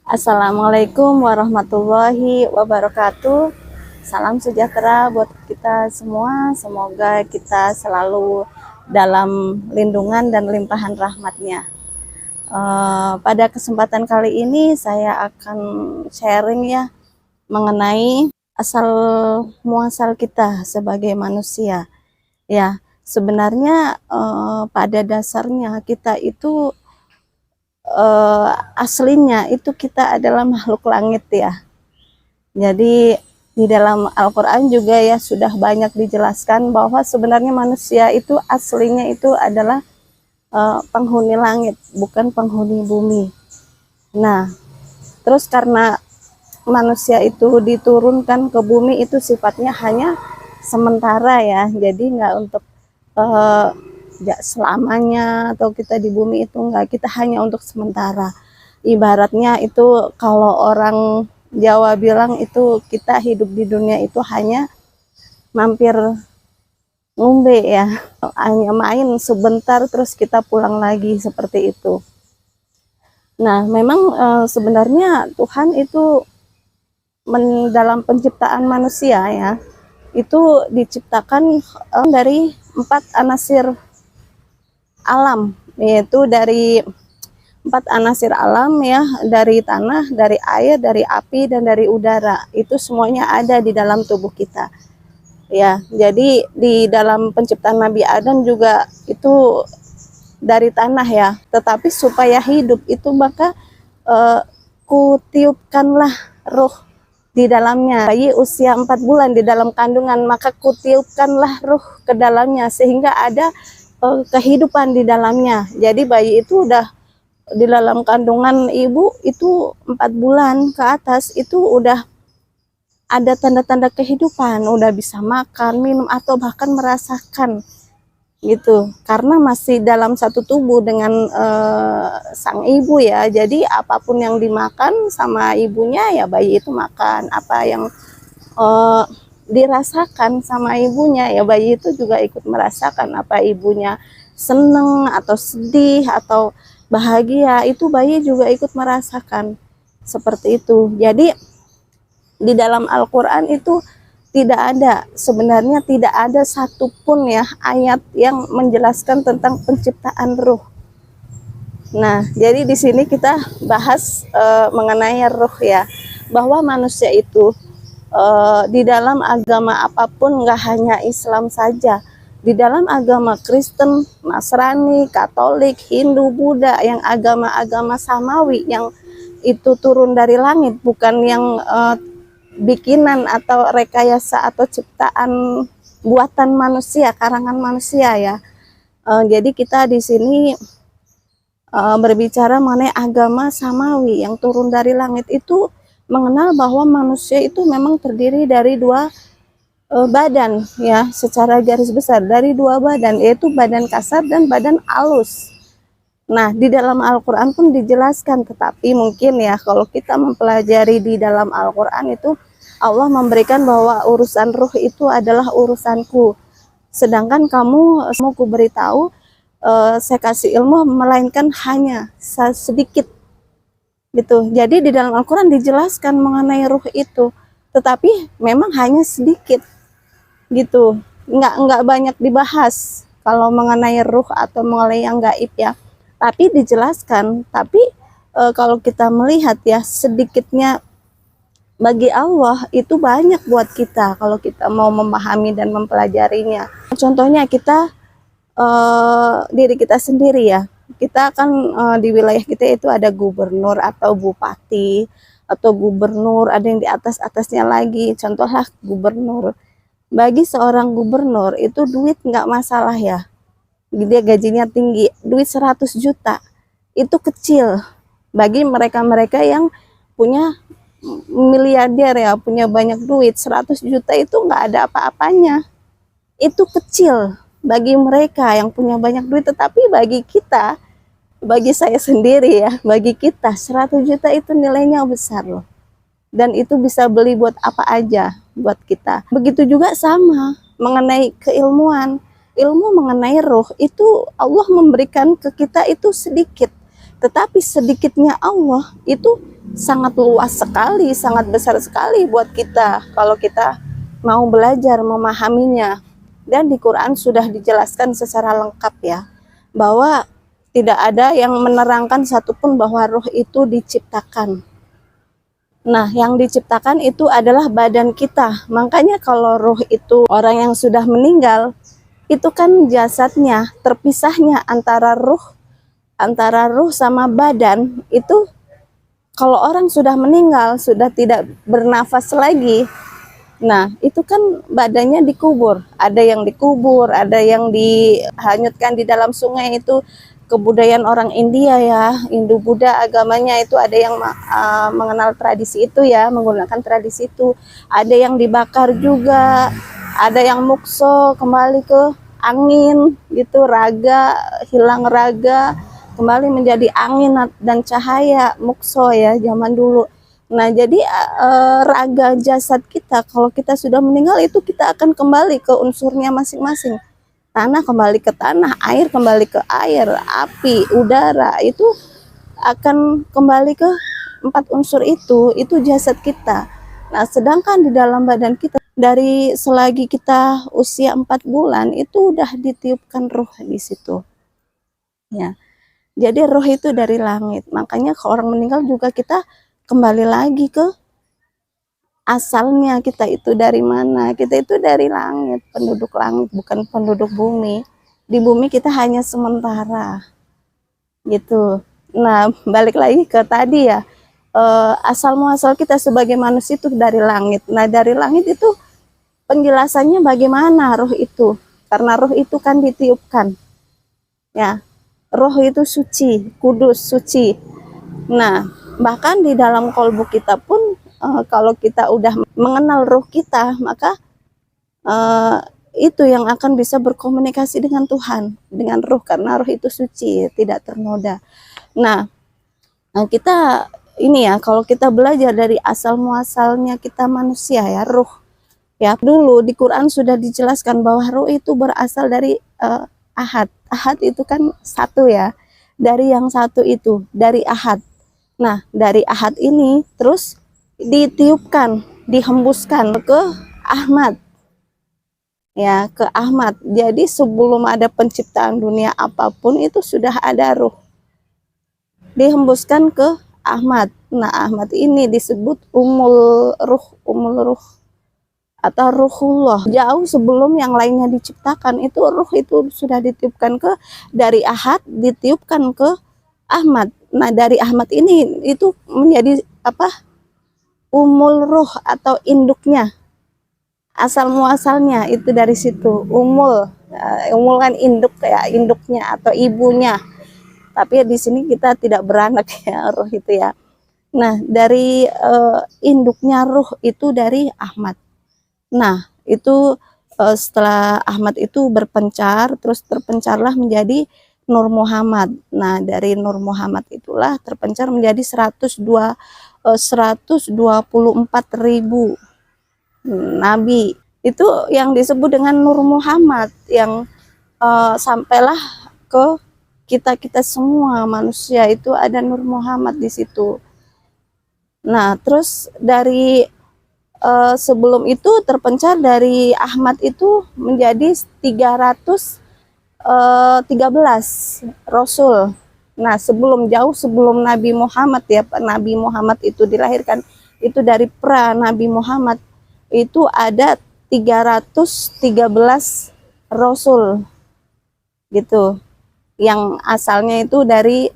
Assalamualaikum warahmatullahi wabarakatuh. Salam sejahtera buat kita semua. Semoga kita selalu dalam lindungan dan limpahan rahmatnya. Pada kesempatan kali ini saya akan sharing ya mengenai asal muasal kita sebagai manusia. Ya, sebenarnya pada dasarnya kita itu aslinya itu kita adalah makhluk langit ya. Jadi di dalam Al-Quran juga ya sudah banyak dijelaskan bahwa sebenarnya manusia itu aslinya itu adalah penghuni langit, bukan penghuni bumi. Nah, terus karena manusia itu diturunkan ke bumi itu sifatnya hanya sementara ya, jadi nggak untuk nggak selamanya atau kita di bumi itu enggak, kita hanya untuk sementara. Ibaratnya itu kalau orang Jawa bilang itu kita hidup di dunia itu hanya mampir ngombe ya, hanya main sebentar terus kita pulang lagi seperti itu. Nah, memang sebenarnya Tuhan itu dalam penciptaan manusia ya, itu diciptakan dari 4 anasir alam, yaitu dari 4 anasir alam ya, dari tanah, dari air, dari api, dan dari udara. Itu semuanya ada di dalam tubuh kita. Ya, jadi di dalam penciptaan Nabi Adam juga itu dari tanah ya. Tetapi supaya hidup itu maka kutiupkanlah roh di dalamnya. Bayi usia 4 bulan di dalam kandungan, maka kutiupkanlah roh ke dalamnya sehingga ada kehidupan di dalamnya. Jadi bayi itu udah di dalam kandungan ibu itu 4 bulan ke atas itu udah ada tanda-tanda kehidupan, udah bisa makan, minum, atau bahkan merasakan gitu, karena masih dalam satu tubuh dengan sang ibu ya. Jadi apapun yang dimakan sama ibunya ya bayi itu makan, apa yang dirasakan sama ibunya ya bayi itu juga ikut merasakan. Apa ibunya seneng atau sedih atau bahagia, itu bayi juga ikut merasakan seperti itu. Jadi di dalam Al-Quran itu sebenarnya tidak ada satupun ya ayat yang menjelaskan tentang penciptaan ruh. Nah, jadi di sini kita bahas mengenai ruh ya, bahwa manusia itu di dalam agama apapun, nggak hanya Islam saja, di dalam agama Kristen, Nasrani, Katolik, Hindu, Buddha, yang agama-agama samawi yang itu turun dari langit, bukan yang bikinan atau rekayasa atau ciptaan buatan manusia, karangan manusia ya. Jadi kita di sini berbicara mengenai agama samawi yang turun dari langit, itu mengenal bahwa manusia itu memang terdiri dari 2 badan ya, secara garis besar dari 2 badan, yaitu badan kasar dan badan halus. Nah, di dalam Al-Quran pun dijelaskan, tetapi mungkin ya kalau kita mempelajari di dalam Al-Quran itu Allah memberikan bahwa urusan ruh itu adalah urusanku, sedangkan kamu mau ku beritahu, saya kasih ilmu, melainkan hanya sedikit gitu. Jadi di dalam Al-Quran dijelaskan mengenai ruh itu, tetapi memang hanya sedikit gitu, nggak banyak dibahas kalau mengenai ruh atau mengenai yang gaib ya, tapi dijelaskan. Tapi kalau kita melihat ya, sedikitnya bagi Allah itu banyak buat kita kalau kita mau memahami dan mempelajarinya. Contohnya kita diri kita sendiri ya, kita kan di wilayah kita itu ada gubernur atau bupati atau gubernur, ada yang di atasnya lagi. Contohlah gubernur, bagi seorang gubernur itu duit nggak masalah ya, dia gajinya tinggi, duit 100 juta itu kecil bagi mereka-mereka yang punya miliarder ya, punya banyak duit. 100 juta itu nggak ada apa-apanya, itu kecil bagi mereka yang punya banyak duit. Tetapi bagi kita, bagi saya sendiri ya, bagi kita 100 juta itu nilainya besar loh, dan itu bisa beli buat apa aja buat kita. Begitu juga sama mengenai keilmuan, ilmu mengenai roh itu Allah memberikan ke kita itu sedikit, tetapi sedikitnya Allah itu sangat luas sekali, sangat besar sekali buat kita kalau kita mau belajar memahaminya. Dan di Quran sudah dijelaskan secara lengkap ya, bahwa tidak ada yang menerangkan satupun bahwa roh itu diciptakan. Nah, yang diciptakan itu adalah badan kita. Makanya kalau roh itu orang yang sudah meninggal, itu kan jasadnya, terpisahnya antara ruh sama badan itu. Kalau orang sudah meninggal, sudah tidak bernafas lagi, nah itu kan badannya dikubur. Ada yang dikubur, ada yang dihanyutkan di dalam sungai. Itu kebudayaan orang India ya, Hindu Buddha agamanya itu ada yang mengenal tradisi itu ya, menggunakan tradisi itu. Ada yang dibakar juga, ada yang mukso, kembali ke angin gitu, raga, hilang raga, kembali menjadi angin dan cahaya, mukso ya zaman dulu. Nah, jadi raga jasad kita kalau kita sudah meninggal itu kita akan kembali ke unsurnya masing-masing. Tanah kembali ke tanah, air kembali ke air, api, udara itu akan kembali ke 4 unsur itu jasad kita. Nah, sedangkan di dalam badan kita dari selagi kita usia 4 bulan itu udah ditiupkan ruh di situ. Ya. Jadi roh itu dari langit. Makanya kalau orang meninggal juga kita kembali lagi ke asalnya, kita itu dari mana. Kita itu dari langit, penduduk langit, bukan penduduk bumi. Di bumi kita hanya sementara gitu. Nah, balik lagi ke tadi ya, asal muasal kita sebagai manusia itu dari langit. Nah, dari langit itu penjelasannya bagaimana roh itu, karena roh itu kan ditiupkan ya. Roh itu suci, kudus, suci. Nah, bahkan di dalam kolbu kita pun kalau kita udah mengenal roh kita, maka itu yang akan bisa berkomunikasi dengan Tuhan, dengan roh, karena roh itu suci, tidak ternoda. Nah, kita ini ya, kalau kita belajar dari asal muasalnya kita manusia ya, roh. Ya, dulu di Quran sudah dijelaskan bahwa roh itu berasal dari ahad. Ahad itu kan satu ya, dari yang satu itu, dari ahad. Nah, dari ahad ini terus ditiupkan, dihembuskan ke Ahmad. Ya, ke Ahmad. Jadi sebelum ada penciptaan dunia apapun itu sudah ada ruh. Dihembuskan ke Ahmad. Nah, Ahmad ini disebut umul ruh atau ruhullah. Jauh sebelum yang lainnya diciptakan itu ruh itu sudah ditiupkan ke dari ahad, ditiupkan ke Ahmad. Nah, dari Ahmad ini itu menjadi apa, umul ruh atau induknya, asal muasalnya itu dari situ. Umul kan induk, kayak induknya atau ibunya, tapi di sini kita tidak beranak ya, ruh itu ya. Nah, dari induknya ruh itu dari Ahmad. Nah, itu setelah Ahmad itu berpencar, terus terpencarlah menjadi Nur Muhammad. Nah, dari Nur Muhammad itulah terpencar menjadi 124.000 nabi. Itu yang disebut dengan Nur Muhammad, yang sampailah ke kita semua manusia itu ada Nur Muhammad di situ. Nah, terus dari sebelum itu terpencar dari Ahmad itu menjadi 313 Rasul. Nah, jauh sebelum Nabi Muhammad ya, Nabi Muhammad itu dilahirkan, itu dari pra Nabi Muhammad itu ada 313 Rasul gitu, yang asalnya itu dari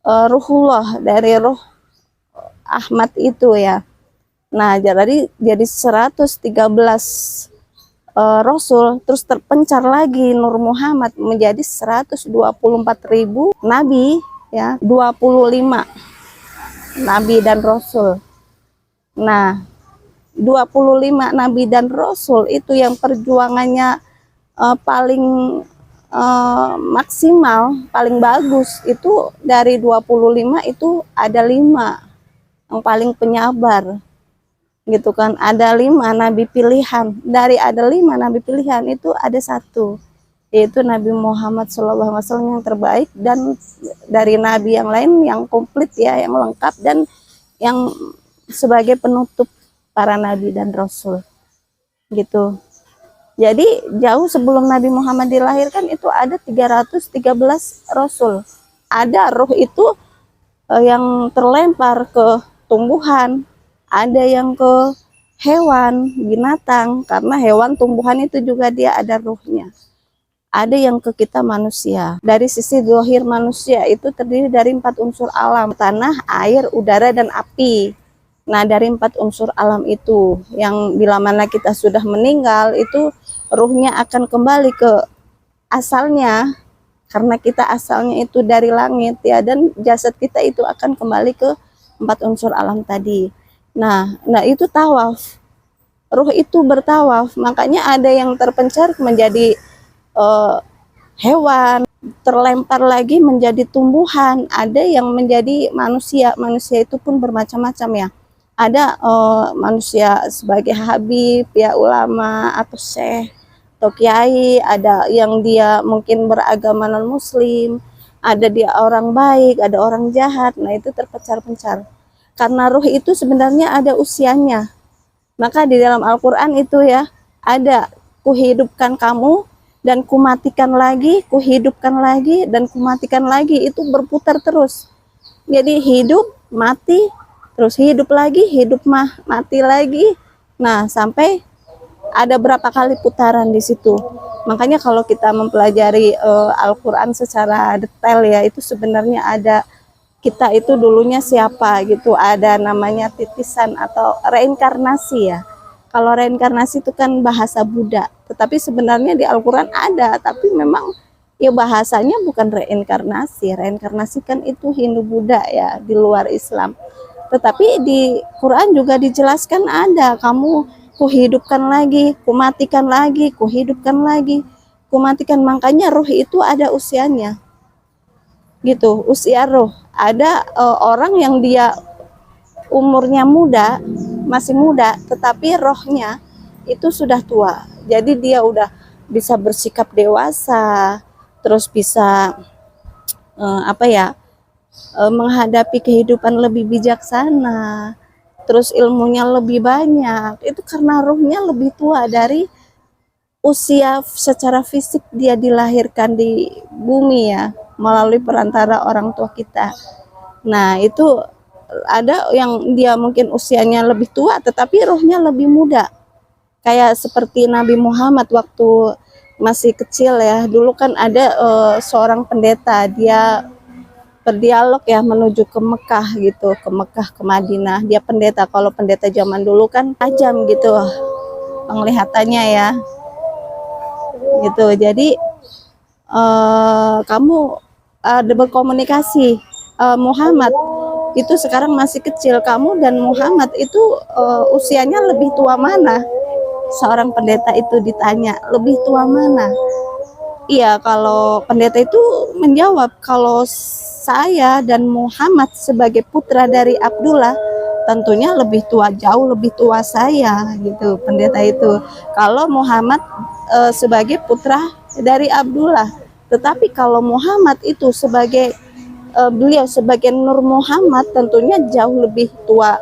Ruhullah, dari Ruh Ahmad itu ya. Nah, jadi 113 Rasul, terus terpencar lagi Nur Muhammad menjadi 124.000 nabi ya, 25 nabi dan rasul. Nah, 25 nabi dan rasul itu yang perjuangannya paling maksimal, paling bagus itu dari 25 itu ada 5 yang paling penyabar gitu kan. Ada 5 nabi pilihan, dari ada 5 nabi pilihan itu ada 1, yaitu Nabi Muhammad SAW yang terbaik, dan dari nabi yang lain yang komplit ya, yang lengkap dan yang sebagai penutup para nabi dan rasul gitu. Jadi jauh sebelum Nabi Muhammad dilahirkan itu ada 313 rasul. Ada roh itu yang terlempar ke tumbuhan, ada yang ke hewan, binatang, karena hewan tumbuhan itu juga dia ada ruhnya. Ada yang ke kita manusia. Dari sisi zahir manusia itu terdiri dari 4 unsur alam, tanah, air, udara, dan api. Nah, dari 4 unsur alam itu, yang bila mana kita sudah meninggal, itu ruhnya akan kembali ke asalnya, karena kita asalnya itu dari langit ya, dan jasad kita itu akan kembali ke 4 unsur alam tadi. Nah itu tawaf. Ruh itu bertawaf, makanya ada yang terpencar menjadi hewan, terlempar lagi menjadi tumbuhan, ada yang menjadi manusia. Manusia itu pun bermacam-macam ya. Ada manusia sebagai habib, ya ulama atau syekh atau kiai, ada yang dia mungkin beragama non muslim, ada dia orang baik, ada orang jahat. Nah itu terpencar-pencar. Karena ruh itu sebenarnya ada usianya. Maka di dalam Al-Quran itu ya, ada kuhidupkan kamu dan kumatikan lagi, kuhidupkan lagi dan kumatikan lagi, itu berputar terus. Jadi hidup, mati, terus hidup lagi, hidup mati lagi. Nah, sampai ada berapa kali putaran di situ. Makanya kalau kita mempelajari Al-Quran secara detail ya, itu sebenarnya ada kita itu dulunya siapa gitu, ada namanya titisan atau reinkarnasi ya. Kalau reinkarnasi itu kan bahasa Buddha, tetapi sebenarnya di Al-Quran ada, tapi memang ya bahasanya bukan reinkarnasi. Reinkarnasi kan itu Hindu Buddha ya, di luar Islam. Tetapi di Quran juga dijelaskan ada, kamu kuhidupkan lagi, kumatikan lagi, kuhidupkan lagi, kumatikan. Makanya ruh itu ada usianya gitu, usia roh. Ada orang yang dia umurnya muda, masih muda, tetapi rohnya itu sudah tua. Jadi dia udah bisa bersikap dewasa, terus bisa menghadapi kehidupan lebih bijaksana, terus ilmunya lebih banyak. Itu karena rohnya lebih tua dari usia secara fisik dia dilahirkan di bumi ya, melalui perantara orang tua kita. Nah itu ada yang dia mungkin usianya lebih tua tetapi rohnya lebih muda, kayak seperti Nabi Muhammad waktu masih kecil ya. Dulu kan ada seorang pendeta, dia berdialog ya menuju ke Mekah gitu, ke Mekah, ke Madinah. Dia pendeta, kalau pendeta zaman dulu kan tajam gitu penglihatannya ya gitu. Jadi kamu ada berkomunikasi, Muhammad itu sekarang masih kecil, kamu dan Muhammad itu usianya lebih tua mana? Seorang pendeta itu ditanya, lebih tua mana? Iya, kalau pendeta itu menjawab, kalau saya dan Muhammad sebagai putra dari Abdullah tentunya lebih tua, jauh lebih tua saya gitu, pendeta itu. Kalau Muhammad sebagai putra dari Abdullah, tetapi kalau Muhammad itu sebagai beliau sebagai Nur Muhammad tentunya jauh lebih tua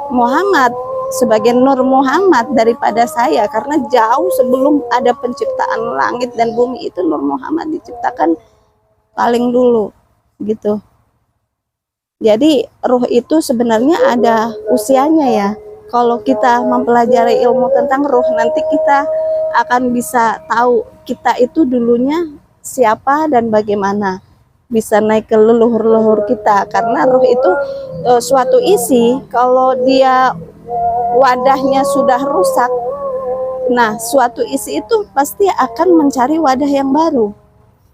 Muhammad sebagai Nur Muhammad daripada saya, karena jauh sebelum ada penciptaan langit dan bumi itu Nur Muhammad diciptakan paling dulu gitu. Jadi ruh itu sebenarnya ada usianya ya. Kalau kita mempelajari ilmu tentang ruh, nanti kita akan bisa tahu kita itu dulunya siapa dan bagaimana, bisa naik ke leluhur-leluhur kita. Karena ruh itu suatu isi, kalau dia wadahnya sudah rusak, nah suatu isi itu pasti akan mencari wadah yang baru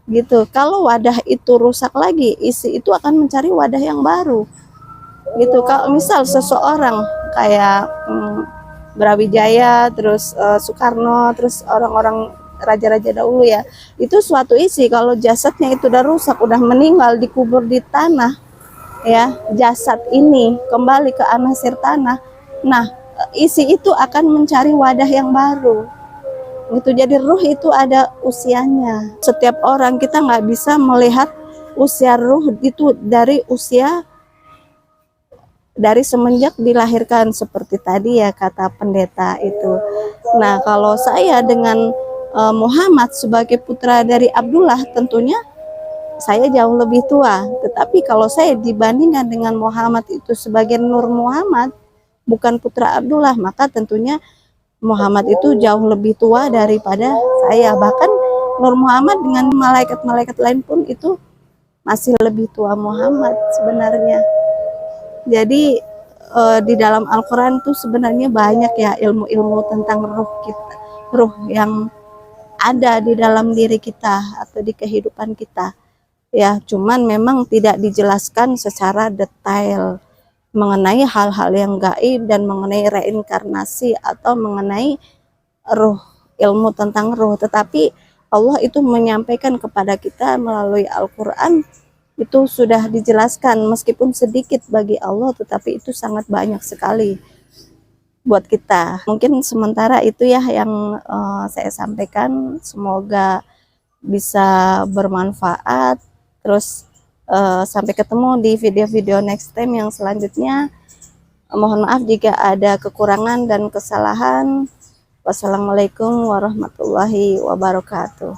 gitu. Kalau wadah itu rusak lagi, isi itu akan mencari wadah yang baru gitu. Kalau misal seseorang kayak Brawijaya, terus Soekarno, terus orang-orang raja-raja dahulu ya, itu suatu isi, kalau jasadnya itu udah rusak, udah meninggal, dikubur di tanah ya, jasad ini kembali ke anasir tanah. Nah isi itu akan mencari wadah yang baru gitu. Jadi ruh itu ada usianya. Setiap orang, kita nggak bisa melihat usia ruh itu dari usia dari semenjak dilahirkan, seperti tadi ya kata pendeta itu. Nah, kalau saya dengan Muhammad sebagai putra dari Abdullah, tentunya saya jauh lebih tua. Tetapi kalau saya dibandingkan dengan Muhammad itu sebagai Nur Muhammad, bukan putra Abdullah, maka tentunya Muhammad itu jauh lebih tua daripada saya. Bahkan Nur Muhammad dengan malaikat-malaikat lain pun itu masih lebih tua Muhammad sebenarnya. Jadi di dalam Al-Quran tuh sebenarnya banyak ya ilmu-ilmu tentang ruh kita, ruh yang ada di dalam diri kita atau di kehidupan kita. Ya, cuman memang tidak dijelaskan secara detail mengenai hal-hal yang gaib dan mengenai reinkarnasi atau mengenai ruh, ilmu tentang ruh. Tetapi Allah itu menyampaikan kepada kita melalui Al-Quran, itu sudah dijelaskan, meskipun sedikit bagi Allah, tetapi itu sangat banyak sekali buat kita. Mungkin sementara itu ya yang saya sampaikan, semoga bisa bermanfaat. Terus sampai ketemu di video-video next time yang selanjutnya. Mohon maaf jika ada kekurangan dan kesalahan. Wassalamualaikum warahmatullahi wabarakatuh.